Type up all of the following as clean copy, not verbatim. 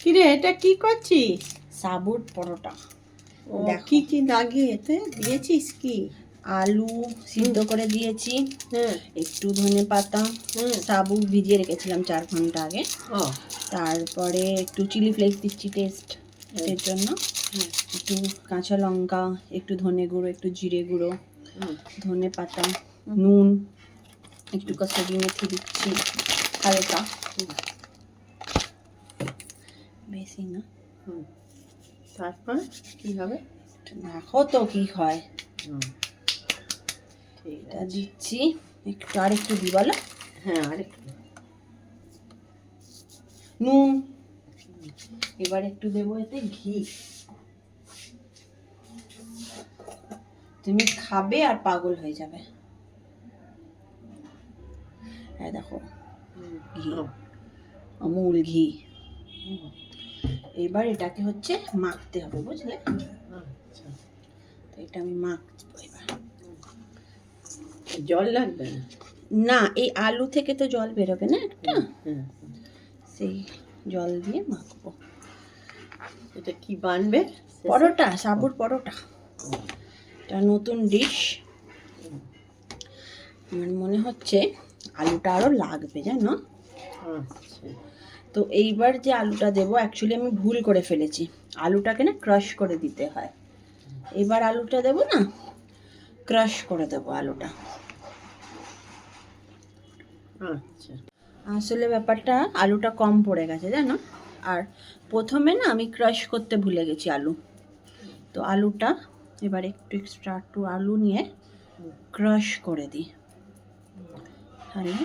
কিরে এটা কি করছিস? সাবুর পরোটা। দেখো কি কি লাগে এতে, দিয়েছিস কি? আলু সিদ্ধ করে দিয়েছি, হ্যাঁ একটু ধনে পাতা, সাবু ভিজিয়ে রেখেছিলাম 4 ঘন্টা আগে। ও তারপরে একটু চিলি ফ্লেক্স দিচ্ছি টেস্ট এর জন্য, একটু কাঁচা লঙ্কা, একটু ধনে গুঁড়ো, একটু জিরে গুঁড়ো, ধনে পাতা, নুন, একটু কসুরি মেথি দিচ্ছি হালকা, বেশি না। তারপর কি হবে? দেখো তো কি হয়। ঠিক এটা আছে। দিচ্ছি একটু, আর একটু দিই বলো। হ্যাঁ আরেকটু নুন, এবার একটু দেবো এতে ঘি। তুমি খাবে আর পাগল হয়ে যাবে। হ্যাঁ দেখো ঘি, আমুল ঘি। এবার এটাকে হচ্ছে মাখতে হবে, বুঝলে? আচ্ছা, তো এটা আমি মাখবো এবার। জল লাগবে না? না, এই আলু থেকে তো জল বেরোবে না একটা, হ্যাঁ, সেই জল দিয়ে মাখবো। এটা কি বানবে? পরোটা, সাবুর পরোটা। এটা নতুন ডিশ। আমার মনে হচ্ছে আলুটা আরো লাগবে, জানো। আচ্ছা, তো এইবার যে আলুটা দেবো, অ্যাকচুয়ালি আমি ভুল করে ফেলেছি, আলুটাকে না ক্রাশ করে দিতে হয়। এবার আলুটা দেবো না, ক্রাশ করে দেবো আলুটা। আচ্ছা, আসলে ব্যাপারটা আলুটা কম পড়ে গেছে, জানো। আর প্রথমে না আমি ক্রাশ করতে ভুলে গেছি আলু। তো আলুটা এবার একটু এক্সট্রা একটু আলু নিয়ে ক্রাশ করে দিই, তাহলে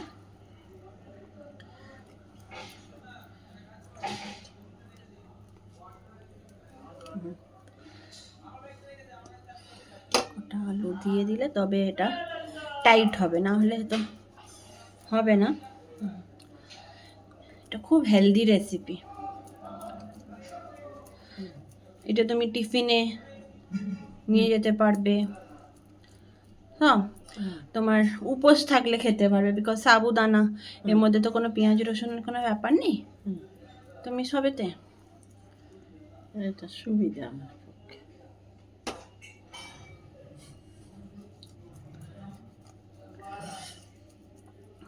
ওটা আলু দিয়ে দিলে তবে এটা টাইট হবে, না হলে তো হবে না। এটা খুব হেলদি রেসিপি। এটা তুমি টিফিনে নিয়ে যেতে পারবে, হ্যাঁ। তোমার উপোস থাকলে খেতে পারবে, বিকজ সাবুদানা, এর মধ্যে তো কোনো পেঁয়াজ রসুনের কোনো ব্যাপার নেই। তুমি সবেতে এটা সুবিধা আমার পক্ষে।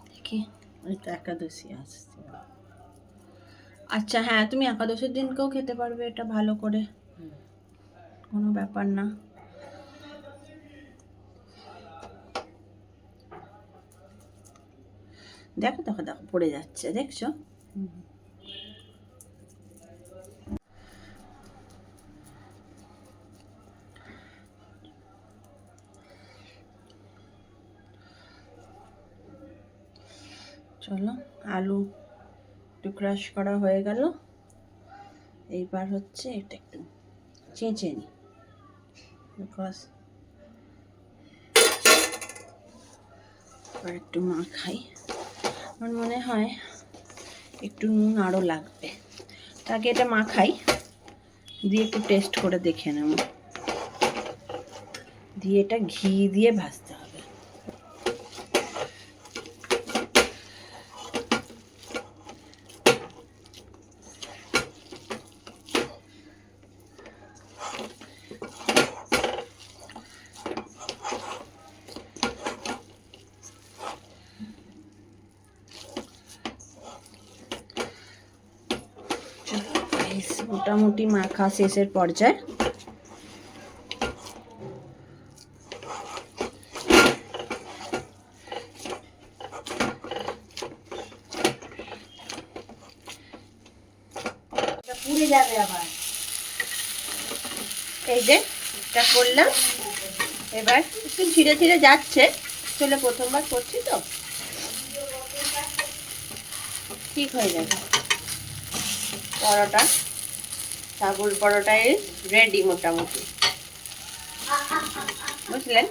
দেখি। এটা একাদশী আসছে। আচ্ছা হ্যাঁ, তুমি একাদশের দিনকেও খেতে পারবে এটা ভালো করে, কোনো ব্যাপার না। দেখো দেখো দেখো পড়ে যাচ্ছে, দেখছো? চলো, আলু একটু ক্রাশ করা হয়ে গেল। এইবার হচ্ছে এটা একটু চেঁচে নিই, বিকজ আর একটু মাখাই। আমার মনে হয় একটু নুন আরও লাগবে, তাকে এটা মাখাই, দিয়ে একটু টেস্ট করে দেখে নেব, দিয়ে এটা ঘি দিয়ে ভাজতে হবে। মোটামুটি মাখা শেষের পর্যায়ে। পুড়ে যাবে আবার। এই যে এটা করলাম, এবার একটু ধীরে ধীরে যাচ্ছে, আসলে প্রথমবার করছি তো, ঠিক হয়ে যাবে। পরোটা, সাবুর পরোটা ইজ রেডি মোটামুটি, বুঝলেন?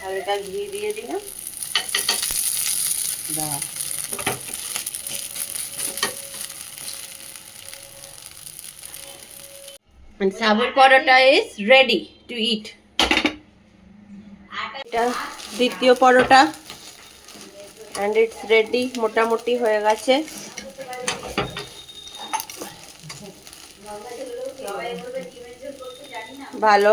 হালকা ঘি দিয়ে দিলাম, বাহ। And sabur paratha is ready to eat. এটা দ্বিতীয় পরোটা, and it's ready, মোটামুটি হয়ে গেছে। ভালো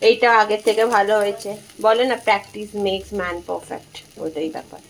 এইটা আগের থেকে ভালো হয়েছে। বলে না প্র্যাকটিস মেক্স ম্যান পারফেক্ট, ওটাই ব্যাপার।